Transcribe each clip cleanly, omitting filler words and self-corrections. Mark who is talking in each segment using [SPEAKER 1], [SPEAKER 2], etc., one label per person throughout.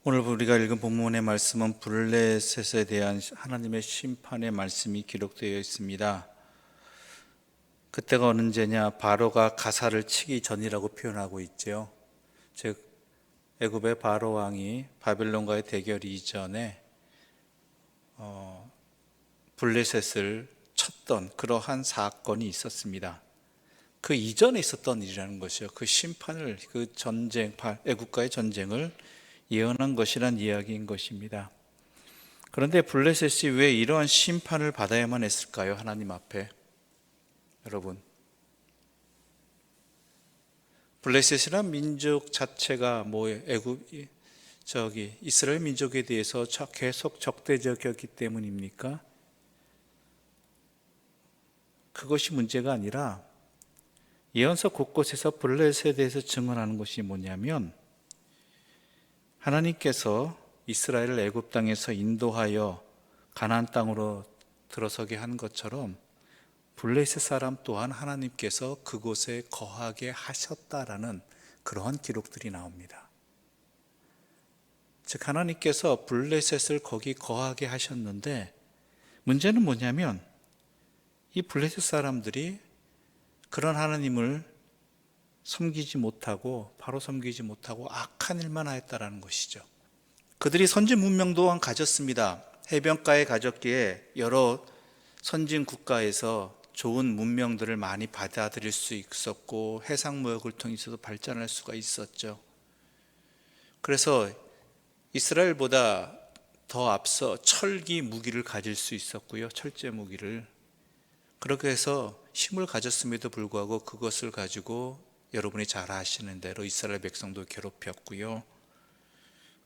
[SPEAKER 1] 오늘 우리가 읽은 본문의 말씀은 블레셋에 대한 하나님의 심판의 말씀이 기록되어 있습니다. 그때가 언제냐? 바로가 가사를 치기 전이라고 표현하고 있죠. 즉 애굽의 바로 왕이 바벨론과의 대결 이전에 블레셋을 쳤던 그러한 사건이 있었습니다. 그 이전에 있었던 일이라는 것이요. 그 심판을, 그 전쟁, 애굽과의 전쟁을 예언한 것이란 이야기인 것입니다. 그런데 블레셋이 왜 이러한 심판을 받아야만 했을까요? 하나님 앞에. 여러분, 블레셋이란 민족 자체가 이스라엘 민족에 대해서 계속 적대적이었기 때문입니까? 그것이 문제가 아니라 예언서 곳곳에서 블레셋에 대해서 증언하는 것이 뭐냐면, 하나님께서 이스라엘을 애굽 땅에서 인도하여 가나안 땅으로 들어서게 한 것처럼 블레셋 사람 또한 하나님께서 그곳에 거하게 하셨다라는 그러한 기록들이 나옵니다. 즉 하나님께서 블레셋을 거기 거하게 하셨는데, 문제는 뭐냐면 이 블레셋 사람들이 그런 하나님을 바로 섬기지 못하고 악한 일만 하였다라는 것이죠. 그들이 선진 문명 또한 가졌습니다. 해변가에 가졌기에 여러 선진 국가에서 좋은 문명들을 많이 받아들일 수 있었고, 해상무역을 통해서도 발전할 수가 있었죠. 그래서 이스라엘보다 더 앞서 철기 무기를 가질 수 있었고요. 철제 무기를. 그렇게 해서 힘을 가졌음에도 불구하고 그것을 가지고 여러분이 잘 아시는 대로 이스라엘 백성도 괴롭혔고요.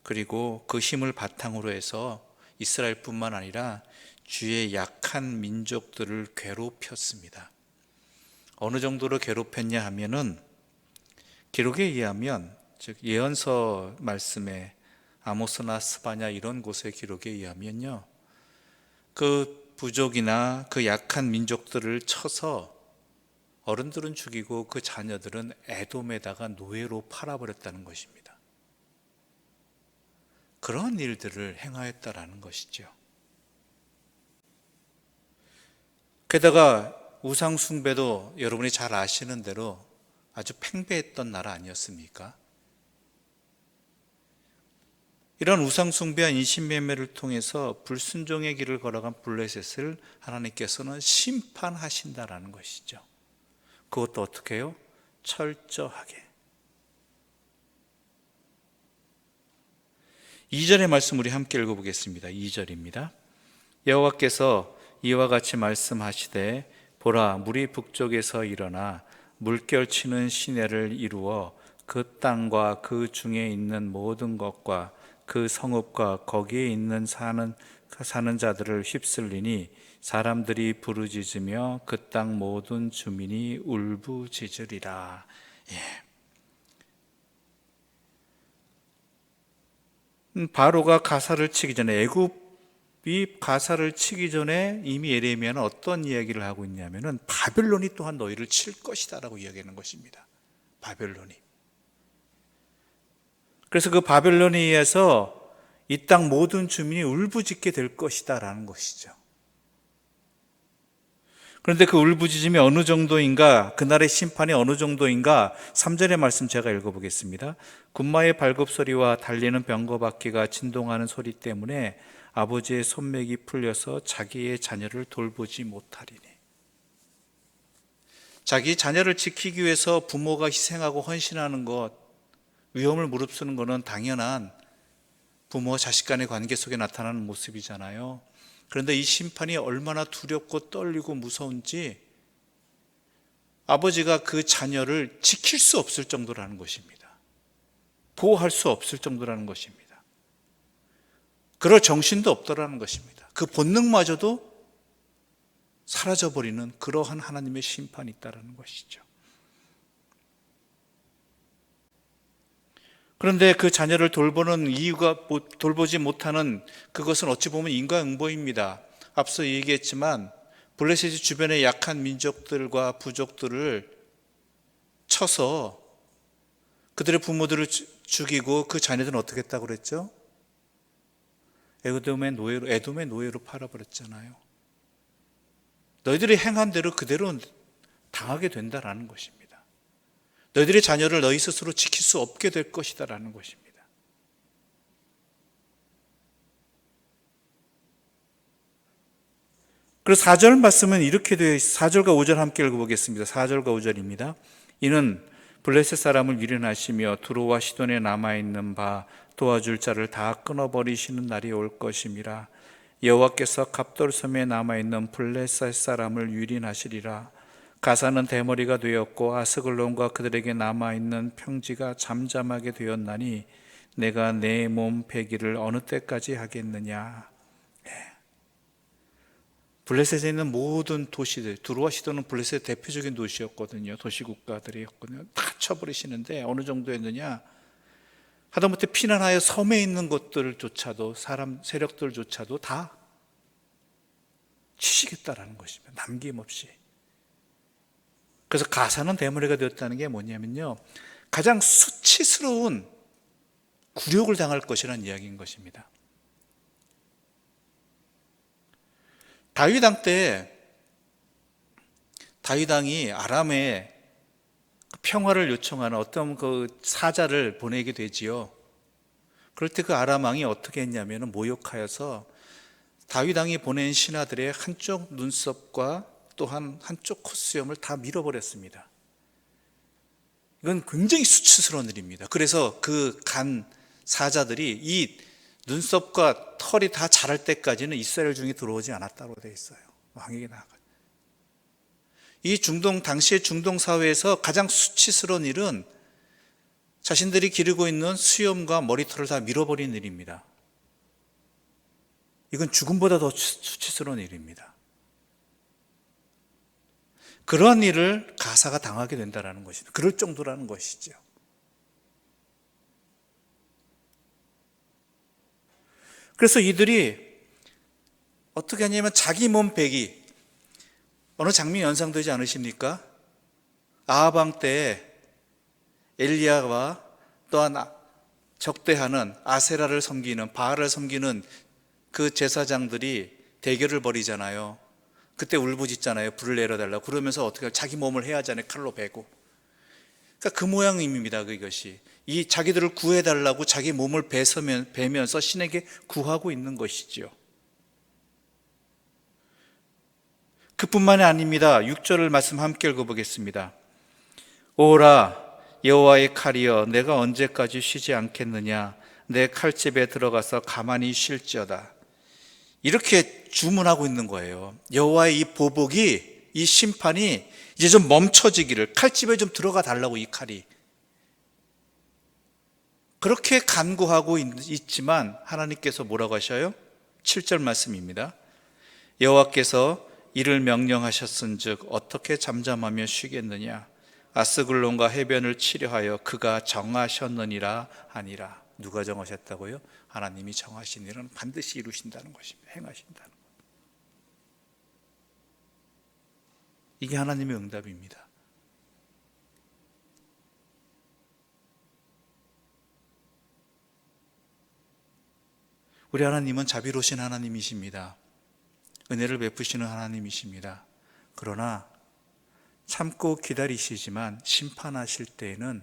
[SPEAKER 1] 그리고 그 힘을 바탕으로 해서 이스라엘뿐만 아니라 주의 약한 민족들을 괴롭혔습니다. 어느 정도로 괴롭혔냐 하면은, 기록에 의하면, 즉 예언서 말씀에 아모스나 스바냐 이런 곳의 기록에 의하면요, 그 부족이나 그 약한 민족들을 쳐서 어른들은 죽이고 그 자녀들은 에돔에다가 노예로 팔아버렸다는 것입니다. 그런 일들을 행하였다라는 것이죠. 게다가 우상 숭배도 여러분이 잘 아시는 대로 아주 팽배했던 나라 아니었습니까? 이런 우상 숭배와 인신매매를 통해서 불순종의 길을 걸어간 블레셋을 하나님께서는 심판하신다라는 것이죠. 그것도 어떻게 해요? 철저하게. 2절의 말씀 우리 함께 읽어보겠습니다. 2절입니다. 여호와께서 이와 같이 말씀하시되, 보라, 물이 북쪽에서 일어나 물결치는 시내를 이루어 그 땅과 그 중에 있는 모든 것과 그 성읍과 거기에 있는 사는 자들을 휩쓸리니 사람들이 부르짖으며 그 땅 모든 주민이 울부짖으리라. 바로가 가사를 치기 전에, 애굽이 가사를 치기 전에 이미 예레미야는 어떤 이야기를 하고 있냐면은, 바벨론이 또한 너희를 칠 것이다라고 이야기하는 것입니다. 바벨론이. 그래서 그 바벨론에 의해서 이 땅 모든 주민이 울부짖게 될 것이다라는 것이죠. 그런데 그 울부짖음이 어느 정도인가, 그날의 심판이 어느 정도인가, 3절의 말씀 제가 읽어보겠습니다. 군마의 발굽소리와 달리는 병거바퀴가 진동하는 소리 때문에 아버지의 손맥이 풀려서 자기의 자녀를 돌보지 못하리니. 자기 자녀를 지키기 위해서 부모가 희생하고 헌신하는 것, 위험을 무릅쓰는 것은 당연한 부모와 자식 간의 관계 속에 나타나는 모습이잖아요. 그런데 이 심판이 얼마나 두렵고 떨리고 무서운지 아버지가 그 자녀를 지킬 수 없을 정도라는 것입니다. 보호할 수 없을 정도라는 것입니다. 그럴 정신도 없더라는 것입니다. 그 본능마저도 사라져버리는 그러한 하나님의 심판이 있다는 것이죠. 그런데 그 자녀를 돌보는 이유가, 돌보지 못하는 그것은 어찌 보면 인과응보입니다. 앞서 얘기했지만 블레셋 주변의 약한 민족들과 부족들을 쳐서 그들의 부모들을 죽이고 그 자녀들은 어떻게 했다고 그랬죠? 에돔의 노예로 팔아버렸잖아요. 너희들이 행한 대로 그대로 당하게 된다라는 것입니다. 너희들의 자녀를 너희 스스로 지킬 수 없게 될 것이다라는 것입니다. 그래서 4절 말씀은 이렇게 되어 있어요. 4절과 5절 함께 읽어보겠습니다. 4절과 5절입니다. 이는 블레셋 사람을 미련하시며 두로와 시돈에 남아있는 바 도와줄 자를 다 끊어버리시는 날이 올 것임이라. 여호와께서 갑돌섬에 남아있는 블레셋 사람을 유린하시리라. 가사는 대머리가 되었고 아스글론과 그들에게 남아있는 평지가 잠잠하게 되었나니 내가 내 몸 배기를 어느 때까지 하겠느냐. 블레셋에 있는 모든 도시들, 두로와 시돈은 블레셋의 대표적인 도시였거든요. 도시국가들이었거든요. 다 쳐버리시는데 어느 정도였느냐, 하다못해 피난하여 섬에 있는 것들조차도, 사람 세력들조차도 다 치시겠다라는 것입니다. 남김없이. 그래서 가사는 대머리가 되었다는 게 뭐냐면요, 가장 수치스러운 굴욕을 당할 것이라는 이야기인 것입니다. 다윗 왕 때 다윗 왕이 아람에 평화를 요청하는 어떤 그 사자를 보내게 되지요. 그럴 때 그 아람 왕이 어떻게 했냐면 모욕하여서 다윗 왕이 보낸 신하들의 한쪽 눈썹과 또한 한쪽 콧수염을 다 밀어버렸습니다. 이건 굉장히 수치스러운 일입니다. 그래서 그 간 사자들이 이 눈썹과 털이 다 자랄 때까지는 이스라엘 중에 들어오지 않았다고 되어 있어요. 왕에게 나아가. 이 당시의 중동 사회에서 가장 수치스러운 일은 자신들이 기르고 있는 수염과 머리털을 다 밀어버린 일입니다. 이건 죽음보다 더 수치스러운 일입니다. 그러한 일을 가사가 당하게 된다는 것입니다. 그럴 정도라는 것이죠. 그래서 이들이 어떻게 하냐면 자기 몸 배기, 어느 장면이 연상되지 않으십니까? 아합 왕 때 엘리야와 또한 적대하는 아세라를 섬기는, 바알을 섬기는 그 제사장들이 대결을 벌이잖아요. 그때 울부짖잖아요. 불을 내려달라고. 그러면서 어떻게 자기 몸을 해야 하잖아요. 칼로 베고. 그러니까 그 모양입니다. 그것이. 이 자기들을 구해달라고 자기 몸을 베면서 신에게 구하고 있는 것이지요. 그뿐만이 아닙니다. 6절을 말씀 함께 읽어보겠습니다. 오라 여호와의 칼이여, 내가 언제까지 쉬지 않겠느냐. 내 칼집에 들어가서 가만히 쉴지어다. 이렇게 주문하고 있는 거예요. 여호와의 이 보복이, 이 심판이 이제 좀 멈춰지기를, 칼집에 좀 들어가 달라고. 이 칼이 그렇게 간구하고 있지만 하나님께서 뭐라고 하셔요? 7절 말씀입니다. 여호와께서 이를 명령하셨은즉 어떻게 잠잠하며 쉬겠느냐. 아스글론과 해변을 치려하여 그가 정하셨느니라 하니라. 누가 정하셨다고요? 하나님이 정하신 일은 반드시 이루신다는 것입니다. 행하신다는 것. 이게 하나님의 응답입니다. 우리 하나님은 자비로우신 하나님이십니다. 은혜를 베푸시는 하나님이십니다. 그러나 참고 기다리시지만 심판하실 때에는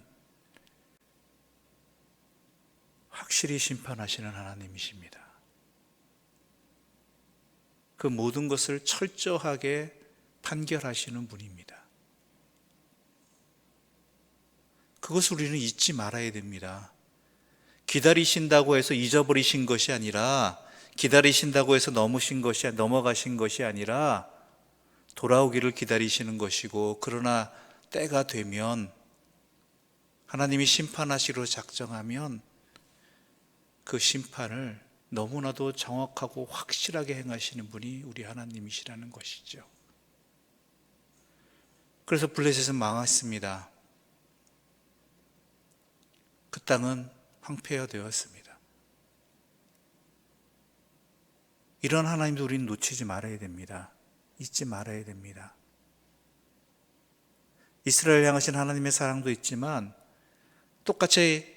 [SPEAKER 1] 확실히 심판하시는 하나님이십니다. 그 모든 것을 철저하게 판결하시는 분입니다. 그것을 우리는 잊지 말아야 됩니다. 기다리신다고 해서 잊어버리신 것이 아니라, 기다리신다고 해서 넘어가신 것이 아니라 돌아오기를 기다리시는 것이고, 그러나 때가 되면 하나님이 심판하시기로 작정하면 그 심판을 너무나도 정확하고 확실하게 행하시는 분이 우리 하나님이시라는 것이죠. 그래서 블레셋은 망했습니다. 그 땅은 황폐화되었습니다. 이런 하나님도 우리는 놓치지 말아야 됩니다. 잊지 말아야 됩니다. 이스라엘 향하신 하나님의 사랑도 있지만 똑같이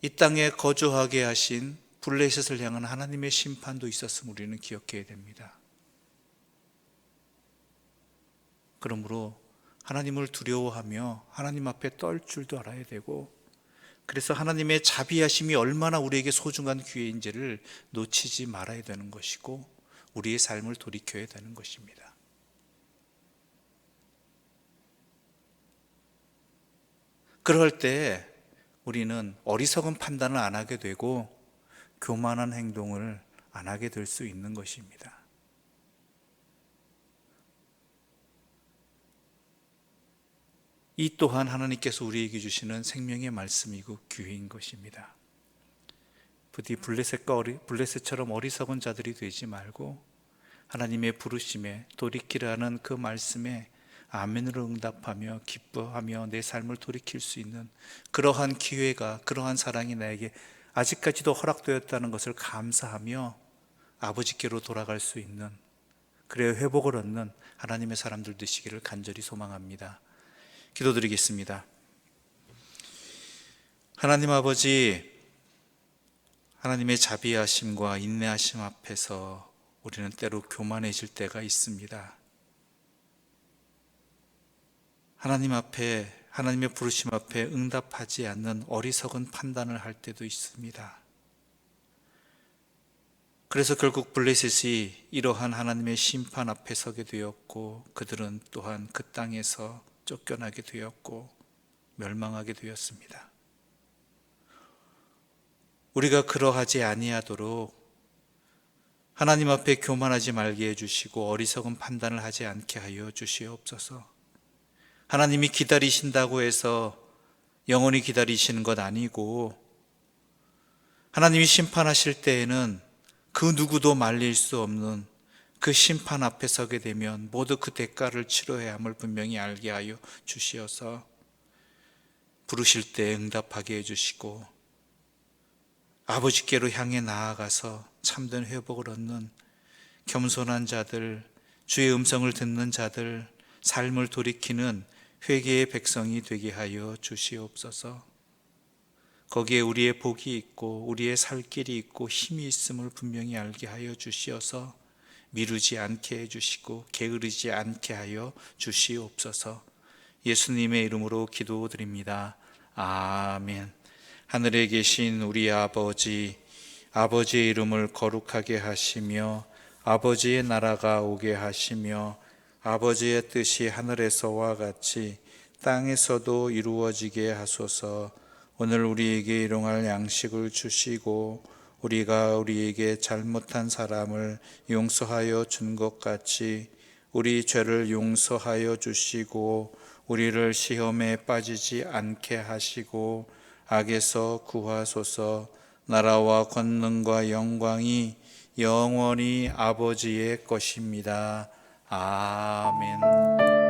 [SPEAKER 1] 이 땅에 거주하게 하신 블레셋을 향한 하나님의 심판도 있었음을 우리는 기억해야 됩니다. 그러므로 하나님을 두려워하며 하나님 앞에 떨 줄도 알아야 되고, 그래서 하나님의 자비하심이 얼마나 우리에게 소중한 기회인지를 놓치지 말아야 되는 것이고, 우리의 삶을 돌이켜야 되는 것입니다. 그럴 때 우리는 어리석은 판단을 안 하게 되고 교만한 행동을 안 하게 될 수 있는 것입니다. 이 또한 하나님께서 우리에게 주시는 생명의 말씀이고 기회인 것입니다. 부디 블레셋처럼 어리석은 자들이 되지 말고 하나님의 부르심에 돌이키라는 그 말씀에 아멘으로 응답하며 기뻐하며 내 삶을 돌이킬 수 있는 그러한 기회가, 그러한 사랑이 나에게 아직까지도 허락되었다는 것을 감사하며 아버지께로 돌아갈 수 있는, 그래야 회복을 얻는 하나님의 사람들 되시기를 간절히 소망합니다. 기도드리겠습니다. 하나님 아버지, 하나님의 자비하심과 인내하심 앞에서 우리는 때로 교만해질 때가 있습니다. 하나님 앞에, 하나님의 부르심 앞에 응답하지 않는 어리석은 판단을 할 때도 있습니다. 그래서 결국 블레셋이 이러한 하나님의 심판 앞에 서게 되었고, 그들은 또한 그 땅에서 쫓겨나게 되었고 멸망하게 되었습니다. 우리가 그러하지 아니하도록 하나님 앞에 교만하지 말게 해주시고 어리석은 판단을 하지 않게 하여 주시옵소서. 하나님이 기다리신다고 해서 영원히 기다리시는 것 아니고, 하나님이 심판하실 때에는 그 누구도 말릴 수 없는 그 심판 앞에 서게 되면 모두 그 대가를 치러야 함을 분명히 알게 하여 주시어서 부르실 때 응답하게 해주시고 아버지께로 향해 나아가서 참된 회복을 얻는 겸손한 자들, 주의 음성을 듣는 자들, 삶을 돌이키는 회개의 백성이 되게 하여 주시옵소서. 거기에 우리의 복이 있고 우리의 살 길이 있고 힘이 있음을 분명히 알게 하여 주시어서 미루지 않게 해주시고 게으르지 않게 하여 주시옵소서. 예수님의 이름으로 기도드립니다. 아멘. 하늘에 계신 우리 아버지, 아버지의 이름을 거룩하게 하시며 아버지의 나라가 오게 하시며 아버지의 뜻이 하늘에서와 같이 땅에서도 이루어지게 하소서. 오늘 우리에게 일용할 양식을 주시고 우리가 우리에게 잘못한 사람을 용서하여 준 것 같이 우리 죄를 용서하여 주시고 우리를 시험에 빠지지 않게 하시고 악에서 구하소서. 나라와 권능과 영광이 영원히 아버지의 것입니다. 아멘.